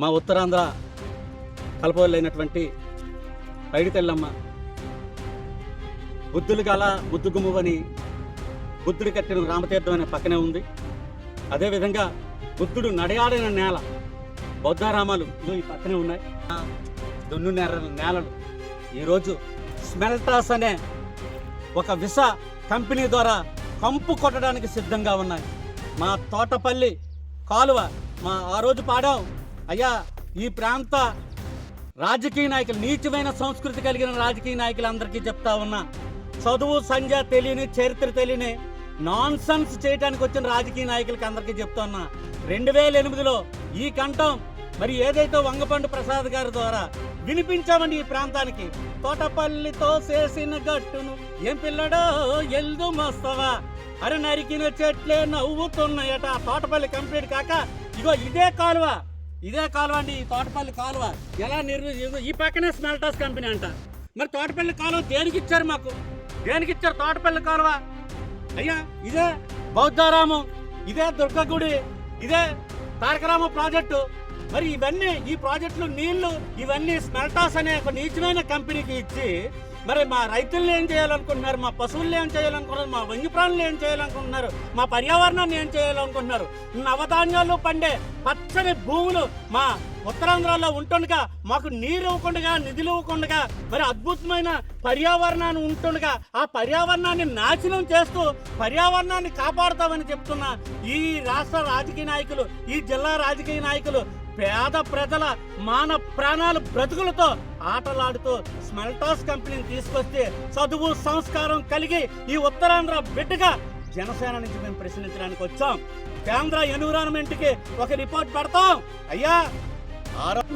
మా ఉత్తరాంధ్ర కలపవలైనటువంటి పైడితెల్లమ్మ బుద్ధులు గల బుద్ధుగుమ్మని బుద్ధుడు కట్టిన రామతీర్థం అనే పక్కనే ఉంది. అదేవిధంగా బుద్ధుడు నడయాడిన నేల బౌద్ధారామాలు ఈ పక్కనే ఉన్నాయి. దున్ను నేలలు ఈరోజు స్మెల్టాస్ అనే ఒక విస కంపెనీ ద్వారా కంపు కొట్టడానికి సిద్ధంగా ఉన్నాయి. మా తోటపల్లి కాలువ ఆ రోజు పాడాం. అయ్యా, ఈ ప్రాంత రాజకీయ నాయకులు, నీచమైన సంస్కృతి కలిగిన రాజకీయ నాయకులందరికీ చెప్తా ఉన్నా, చదువు సంధ్య తెలియని, చరిత్ర తెలియని నాన్ సెన్స్ చేయడానికి వచ్చిన రాజకీయ నాయకులకి అందరికీ చెప్తున్నా, 2008లో ఈ కంఠం మరి ఏదైతే వంగపండు ప్రసాద్ గారి ద్వారా వినిపించామండి ఈ ప్రాంతానికి. తోటపల్లితో చేసిన గట్టును ఏం పిల్లడో ఎల్దు మస్తవా, అరే నరికిన చెట్లే నవ్వుతున్నాయట. తోటపల్లి కంప్లీట్ కాక ఇగో ఇదే కాలువ అండి. ఈ తోటపల్లి కాలువ ఎలా ఈ పక్కనే స్మెల్టాస్ కంపెనీ అంట. మరి తోటపల్లి కాలువ దేనికి ఇచ్చారు? మాకు దేనికి ఇచ్చారు తోటపల్లి కాలువ? అయ్యా, ఇదే బౌద్ధారామం, ఇదే దుర్గగుడి, ఇదే తారకరామ ప్రాజెక్టు. మరి ఇవన్నీ, ఈ ప్రాజెక్టులు, నీళ్లు ఇవన్నీ స్మెల్టాస్ అనే ఒక నీచమైన కంపెనీకి ఇచ్చి మరి మా రైతుల్ని ఏం చేయాలనుకుంటున్నారు, మా పశువుల్ని ఏం చేయాలనుకుంటున్నారు, మా వన్యప్రాణులు ఏం చేయాలనుకుంటున్నారు, మా పర్యావరణాన్ని ఏం చేయాలనుకుంటున్నారు. నవధాన్యాలు పండే పచ్చని భూములు మా ఉత్తరాంధ్రలో ఉంటుండగా, మాకు నీరు ఇవ్వకుండా, నిధులు ఇవ్వకుండా, మరి అద్భుతమైన పర్యావరణాన్ని ఉంటుండగా ఆ పర్యావరణాన్ని నాశనం చేస్తూ పర్యావరణాన్ని కాపాడుతామని చెప్తున్న ఈ రాష్ట్ర రాజకీయ నాయకులు, ఈ జిల్లా రాజకీయ నాయకులు పేద ప్రజల మాన ప్రాణాలు బ్రతుకులతో ఆటలాడుతూ స్మెల్టాస్ కంపెనీని తీసుకొస్తే చదువు సంస్కారం కలిగి ఈ ఉత్తరాంధ్ర బిడ్డగా జనసేన నుంచి మేము ప్రశ్నించడానికి వచ్చాం. కేంద్ర ఎన్విరాన్మెంట్కి ఒక రిపోర్ట్ పెడతాం. అయ్యా,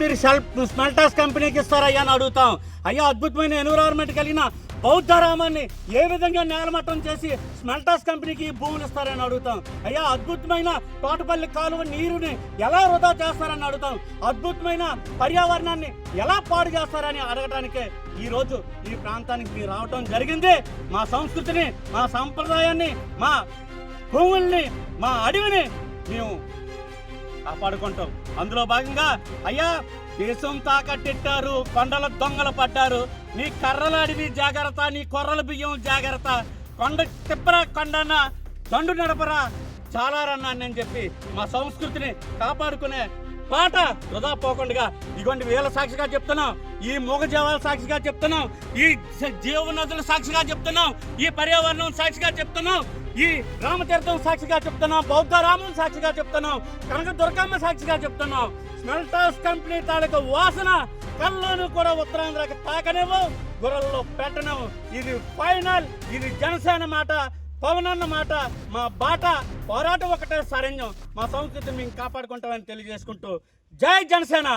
మీరు స్మెల్టాస్ కంపెనీకి ఇస్తారయ్యా అని అడుగుతాం. అయ్యా, అద్భుతమైన ఎన్విరాన్మెంట్ కలిగిన బౌద్ధరామాన్ని ఏ విధంగా నేలమట్టం చేసి స్మెల్టాస్ కంపెనీకి భూములు ఇస్తారని అడుగుతాం. అయ్యా, అద్భుతమైన తోటపల్లి కాలువ నీరుని ఎలా వృధా చేస్తారని అడుగుతాం. అద్భుతమైన పర్యావరణాన్ని ఎలా పాడు చేస్తారని అడగడానికే ఈరోజు ఈ ప్రాంతానికి మీరు రావటం జరిగింది. మా సంస్కృతిని, మా సంప్రదాయాన్ని, మా భూముల్ని, మా అడవిని మేము కాపాడుకుంటాం. అందులో భాగంగా అయ్యా, దేశం తాకట్టిట్టారు, కొండల దొంగలు పడ్డారు, నీ కర్రల అడవి జాగ్రత్త, నీ కొర్రల బియ్యం జాగ్రత్త, కొండ తిప్పరా కొండన్న దండు నడపరా చాలా రన్నాన్ని అని చెప్పి మా సంస్కృతిని కాపాడుకునే పాట వృధా పోకుండా ఇటువంటి వేల సాక్షిగా చెప్తున్నాం, ఈ మూగజీవాల సాక్షిగా చెప్తున్నాం, ఈ జీవనదుల సాక్షిగా చెప్తున్నాం, ఈ పర్యావరణం సాక్షిగా చెప్తున్నాం, ఈ రామతీర్థం సాక్షిగా చెప్తున్నాం, బౌద్ధరామం సాక్షిగా చెప్తున్నాం, కనక దుర్గమ్మ సాక్షిగా చెప్తున్నాం. స్మెల్టాస్ కంపెనీ తాలూకు వాసన కళ్ళను కూడా ఉత్తరాంధ్రకి తాకనేమో, గుర్రల్లో పెట్టనేమో. ఇది ఫైనల్. ఇది జనసేన మాట, పవనన్న మాట, మా బాట. పోరాటం ఒకటే శరణ్యం. మా సంస్కృతిని మేము కాపాడుకుంటామని తెలియజేసుకుంటూ జై జనసేన.